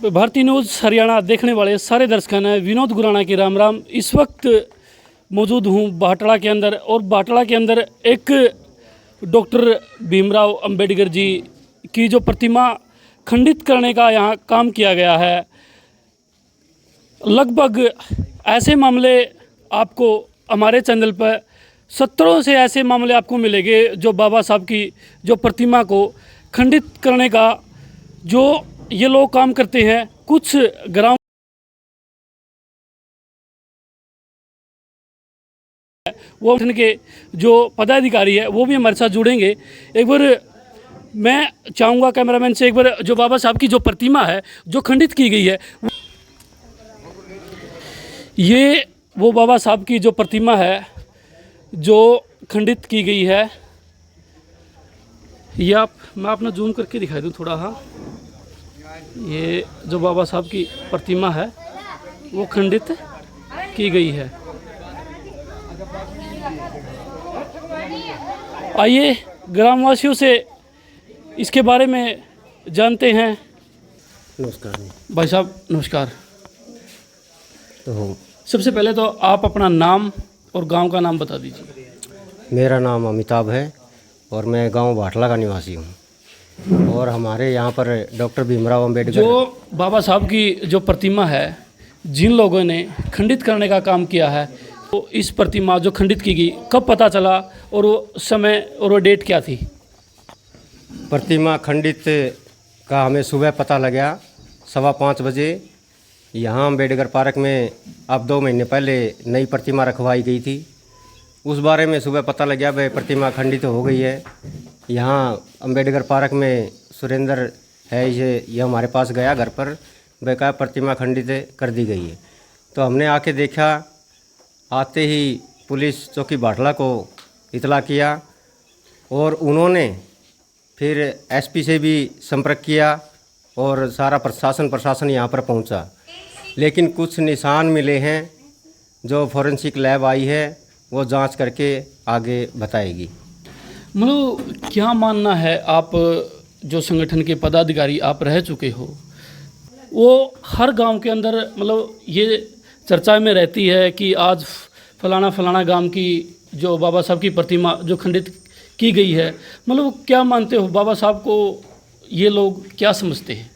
भारतीय न्यूज़ हरियाणा देखने वाले सारे दर्शकों ने विनोद गुराना की राम राम। इस वक्त मौजूद हूँ भाटड़ा के अंदर, और भाटड़ा के अंदर एक डॉक्टर भीमराव अंबेडकर जी की जो प्रतिमा खंडित करने का यहाँ काम किया गया है। लगभग ऐसे मामले आपको हमारे चैनल पर 17 से ऐसे मामले आपको मिलेंगे जो बाबा साहब की जो प्रतिमा को खंडित करने का जो ये लोग काम करते हैं। कुछ ग्राम वो के जो पदाधिकारी है वो भी हमारे साथ जुड़ेंगे। एक बार मैं चाहूँगा कैमरामैन से, एक बार जो बाबा साहब की जो प्रतिमा है जो खंडित की गई है, ये वो बाबा साहब की जो प्रतिमा है जो खंडित की गई है। ये मैं अपना जूम करके दिखा दूँ थोड़ा। हाँ, ये जो बाबा साहब की प्रतिमा है वो खंडित की गई है। आइए ग्रामवासियों से इसके बारे में जानते हैं। नमस्कार भाई साहब, नमस्कार। तो सबसे पहले तो आप अपना नाम और गांव का नाम बता दीजिए। मेरा नाम अमिताभ है और मैं गांव भाटला का निवासी हूं। और हमारे यहाँ पर डॉक्टर भीमराव अंबेडकर जो बाबा साहब की जो प्रतिमा है जिन लोगों ने खंडित करने का काम किया है, तो इस प्रतिमा जो खंडित की गई कब पता चला और वो समय और वो डेट क्या थी? प्रतिमा खंडित का हमें सुबह पता लगा 5:15 बजे। यहाँ अंबेडकर पार्क में अब 2 महीने पहले नई प्रतिमा रखवाई गई थी। उस बारे में सुबह पता लगा भाई प्रतिमा खंडित हो गई है। यहाँ अंबेडकर पार्क में सुरेंद्र है, ये हमारे पास गया घर पर, बेकार प्रतिमा खंडित कर दी गई है। तो हमने आके देखा, आते ही पुलिस चौकी भाटला को इतला किया और उन्होंने फिर एसपी से भी संपर्क किया और सारा प्रशासन यहाँ पर पहुँचा। लेकिन कुछ निशान मिले हैं जो फॉरेंसिक लैब आई है वो जांच करके आगे बताएगी। मतलब क्या मानना है, आप जो संगठन के पदाधिकारी आप रह चुके हो, वो हर गांव के अंदर मतलब ये चर्चा में रहती है कि आज फलाना गांव की जो बाबा साहब की प्रतिमा जो खंडित की गई है, मतलब क्या मानते हो बाबा साहब को ये लोग क्या समझते हैं?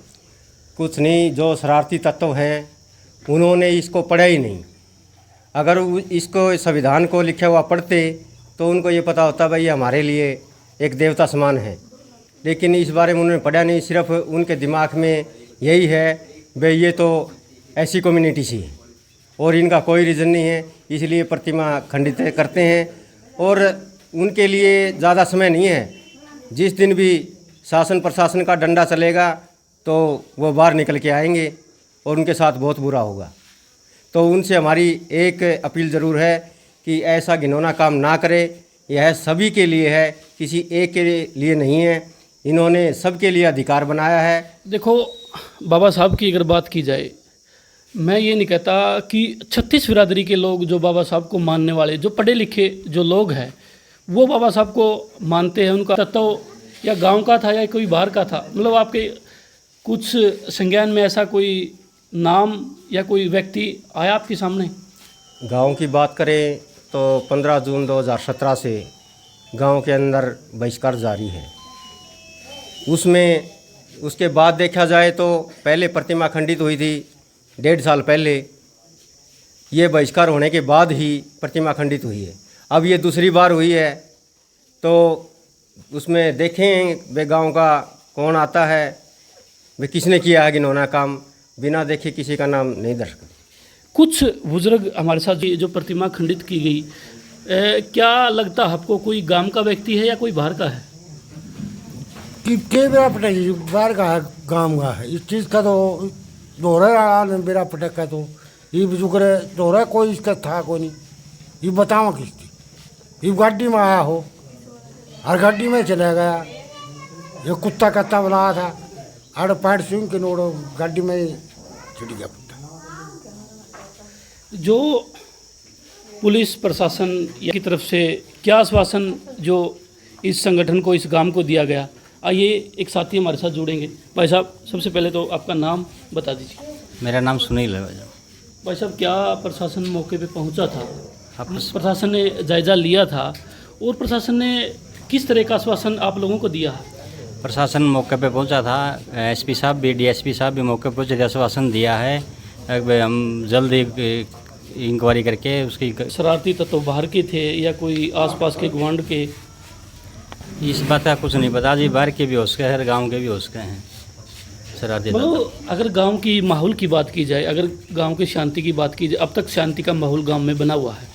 कुछ नहीं, जो शरारती तत्व हैं उन्होंने इसको पढ़ा ही नहीं। अगर इसको संविधान को लिखा हुआ पढ़ते तो उनको ये पता होता भाई हमारे लिए एक देवता समान है। लेकिन इस बारे में उन्होंने पढ़ा नहीं, सिर्फ उनके दिमाग में यही है भाई ये तो ऐसी कम्युनिटी सी है और इनका कोई रीज़न नहीं है, इसलिए प्रतिमा खंडित करते हैं। और उनके लिए ज़्यादा समय नहीं है। जिस दिन भी शासन प्रशासन का डंडा चलेगा तो वो बाहर निकल के आएंगे और उनके साथ बहुत बुरा होगा। तो उनसे हमारी एक अपील ज़रूर है कि ऐसा घिनौना काम ना करें। यह सभी के लिए है, किसी एक के लिए नहीं है। इन्होंने सबके लिए अधिकार बनाया है। देखो, बाबा साहब की अगर बात की जाए, मैं ये नहीं कहता कि 36 बिरादरी के लोग जो बाबा साहब को मानने वाले, जो पढ़े लिखे जो लोग हैं, वो बाबा साहब को मानते हैं। उनका तत्व या गांव का था या कोई बाहर का था, मतलब आपके कुछ संज्ञान में ऐसा कोई नाम या कोई व्यक्ति आया आपके सामने? गांव की बात करें तो 15 जून 2017 से गांव के अंदर बहिष्कार जारी है। उसके बाद देखा जाए तो पहले प्रतिमा खंडित हुई थी 1.5 साल पहले। ये बहिष्कार होने के बाद ही प्रतिमा खंडित हुई है। अब ये दूसरी बार हुई है, तो उसमें देखें वे गांव का कौन आता है, वे किसने किया है घिनौना काम, बिना देखे किसी का नाम नहीं दर्ज कर। कुछ बुजुर्ग हमारे साथ जो प्रतिमा खंडित की गई, क्या लगता है आपको कोई गांव का व्यक्ति है या कोई बाहर का है? के मेरा पटक बाहर का है, गांव का है। इस चीज़ का तो दोहरा मेरा पटक का तो ये बुजुर्ग दोहरा कोई इसका था कोई नहीं। ये बताओ किसकी, ये गाड़ी में आया हो और गाड़ी में चला गया। ये कुत्ता कत्ता बनाया था, आड़ पैर स्विंग के नोड़ गाड़ी में चढ़ गया कुत्ता। जो पुलिस प्रशासन की तरफ से क्या आश्वासन जो इस संगठन को, इस गांव को दिया गया, आइए एक साथी हमारे साथ जुड़ेंगे। भाई साहब, सबसे पहले तो आपका नाम बता दीजिए। मेरा नाम सुनील है भाई। भाई साहब, क्या प्रशासन मौके पे पहुंचा था? हाँ, प्रशासन ने जायज़ा लिया था और प्रशासन ने किस तरह का आश्वासन आप लोगों को दिया? प्रशासन मौके पे पहुंचा था। एसपी साहब भी, डीएसपी साहब भी मौके पर पहुंचे, आश्वासन दिया है हम जल्द इंक्वायरी करके उसकी। शरारती तत्व बाहर के थे या कोई आसपास के गवांड के? इस बात का कुछ नहीं पता जी। बाहर के भी हो सके, हर गाँव के भी हो सके हैं शरारती तत्व। मतलब अगर गांव की माहौल की बात की जाए, अगर गांव की शांति की बात की जाए, अब तक शांति का माहौल गांव में बना हुआ है?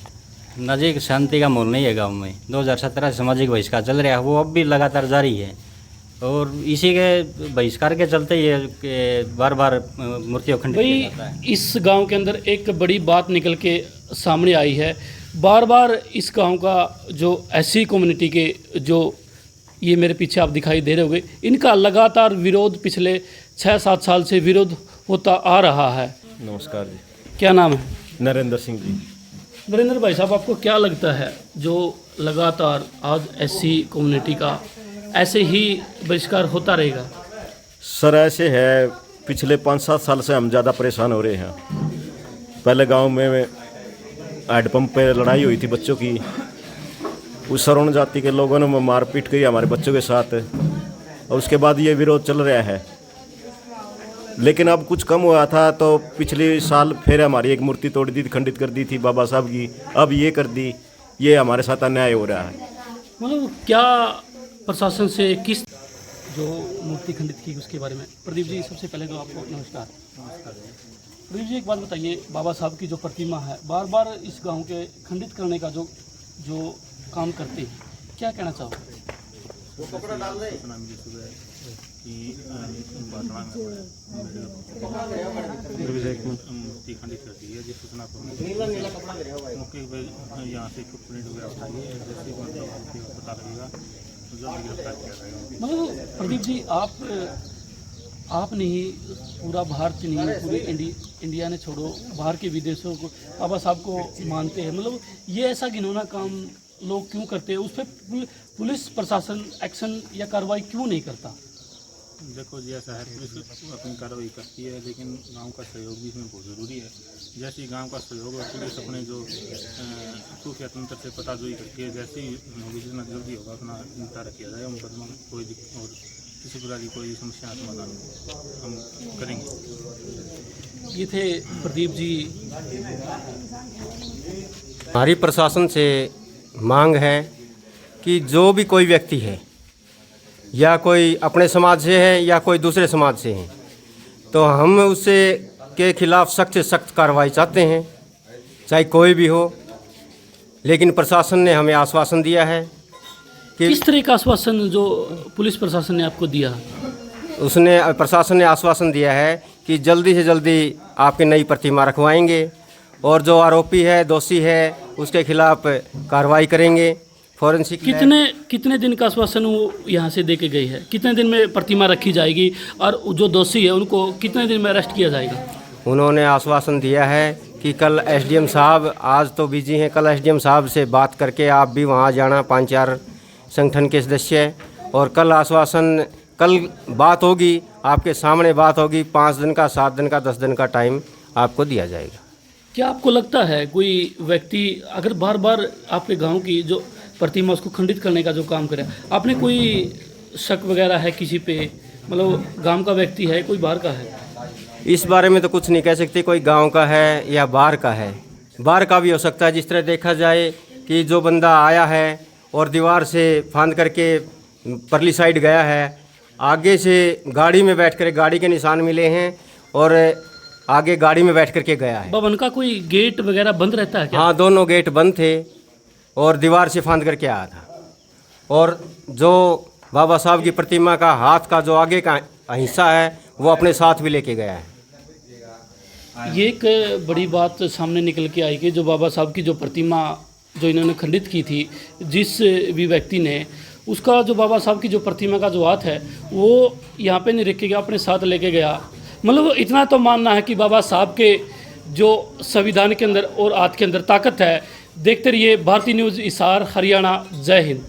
नजीक शांति का माहौल नहीं है गांव में। 2017 से सामाजिक बहिष्कार चल रहा है, वो अब भी लगातार जारी है और इसी के बहिष्कार के चलते ये बार बार मूर्तियों खंडित किया जाता है। भाई, इस गांव के अंदर एक बड़ी बात निकल के सामने आई है। बार बार इस गांव का जो एससी कम्युनिटी के जो ये मेरे पीछे आप दिखाई दे रहे होंगे, इनका लगातार विरोध पिछले 6-7 साल से विरोध होता आ रहा है। नमस्कार जी। क्या नाम है? नरेंद्र सिंह जी। नरेंद्र भाई साहब, आपको क्या लगता है जो लगातार आज एससी कम्युनिटी का ऐसे ही बहिष्कार होता रहेगा? सर ऐसे है, पिछले 5-7 साल से हम ज़्यादा परेशान हो रहे हैं। पहले गांव में हैंडपम्प पे लड़ाई हुई थी बच्चों की, उस सवर्ण जाति के लोगों ने मारपीट की हमारे बच्चों के साथ और उसके बाद ये विरोध चल रहा है। लेकिन अब कुछ कम हुआ था तो पिछले साल फिर हमारी एक मूर्ति तोड़ दी थी, खंडित कर दी थी बाबा साहब की, अब ये कर दी। ये हमारे साथ अन्याय हो रहा है। मतलब क्या प्रशासन से किस जो मूर्ति खंडित की उसके बारे में? प्रदीप जी, सबसे पहले तो आपको नमस्कार। प्रदीप जी, एक बात बताइए, बाबा साहब की जो प्रतिमा है बार बार इस गांव के खंडित करने का जो काम करते हैं, क्या कहना चाहोगे? मूर्ति खंडित कर दी है, जिस सूचना पर मौके पर यहाँ से प्रिंट वगैरह उठाइए, जैसे मतलब पता लगेगा तो जल्द गिरफ्तार किया जाएगा। मतलब प्रदीप जी, आपने ही पूरा भारत नहीं, पूरी इंडिया ने छोड़ो, बाहर के विदेशों को बाबा साहब को मानते हैं। मतलब ये ऐसा घिनौना काम लोग क्यों करते हैं? उस पर पुलिस प्रशासन एक्शन या कार्रवाई क्यों नहीं करता? देखो जी, ऐसा है, पुलिस अपनी कार्रवाई करती है, लेकिन गांव का सहयोग भी इसमें बहुत ज़रूरी है। जैसे ही गांव का सहयोग और पुलिस अपने जो खुफिया तंत्र से पताजोई करके जैसे ही जितना जल्दी होगा अपना निपटारा किया जाएगा, मुकदमा कोई और किसी प्रकार की कोई समस्या का समाधान हम करेंगे। ये थे प्रदीप जी। हमारी प्रशासन से मांग है कि जो भी कोई व्यक्ति है या कोई अपने समाज से है या कोई दूसरे समाज से है, तो हम उससे के खिलाफ सख्त से सख्त कार्रवाई चाहते हैं, चाहे कोई भी हो। लेकिन प्रशासन ने हमें आश्वासन दिया है कि किस तरह का आश्वासन जो पुलिस प्रशासन ने आपको दिया? प्रशासन ने आश्वासन दिया है कि जल्दी से जल्दी आपकी नई प्रतिमा रखवाएंगे और जो आरोपी है, दोषी है, उसके खिलाफ कार्रवाई करेंगे। फॉरेंसिक कितने दिन का आश्वासन वो यहाँ से दे के गई है? कितने दिन में प्रतिमा रखी जाएगी और जो दोषी है उनको कितने दिन में अरेस्ट किया जाएगा? उन्होंने आश्वासन दिया है कि कल एसडीएम साहब, आज तो बिजी हैं, कल एसडीएम साहब से बात करके आप भी वहाँ जाना, 5-4 संगठन के सदस्य, और कल आश्वासन, कल बात होगी, आपके सामने बात होगी। 5 दिन का, 7 दिन का, 10 दिन का टाइम आपको दिया जाएगा। क्या आपको लगता है कोई व्यक्ति अगर बार बार आपके गांव की जो प्रतिमा उसको खंडित करने का जो काम करे, आपने कोई शक वगैरह है किसी पे? मतलब गांव का व्यक्ति है, कोई बाहर का है? इस बारे में तो कुछ नहीं कह सकते, कोई गांव का है या बाहर का है। बाहर का भी हो सकता है। जिस तरह देखा जाए कि जो बंदा आया है और दीवार से फांद करके परली साइड गया है, आगे से गाड़ी में बैठ कर, गाड़ी के निशान मिले हैं और आगे गाड़ी में बैठ करके गया है। भवन का कोई गेट वगैरह बंद रहता है क्या? हाँ, दोनों गेट बंद थे और दीवार से फांद करके आया था। और जो बाबा साहब की प्रतिमा का हाथ का जो आगे का हिस्सा है वो अपने साथ भी लेके गया है। ये एक बड़ी बात सामने निकल के आई कि जो बाबा साहब की जो प्रतिमा जो इन्होंने खंडित की थी, जिस भी व्यक्ति ने उसका जो बाबा साहब की जो प्रतिमा का जो हाथ है वो यहाँ पे नहीं रख के गया, अपने साथ लेके गया। मतलब इतना तो मानना है कि बाबा साहब के जो संविधान के अंदर और हाथ के अंदर ताकत है। देखते रहिए भारतीय न्यूज़ हिसार, हरियाणा। जय हिंद।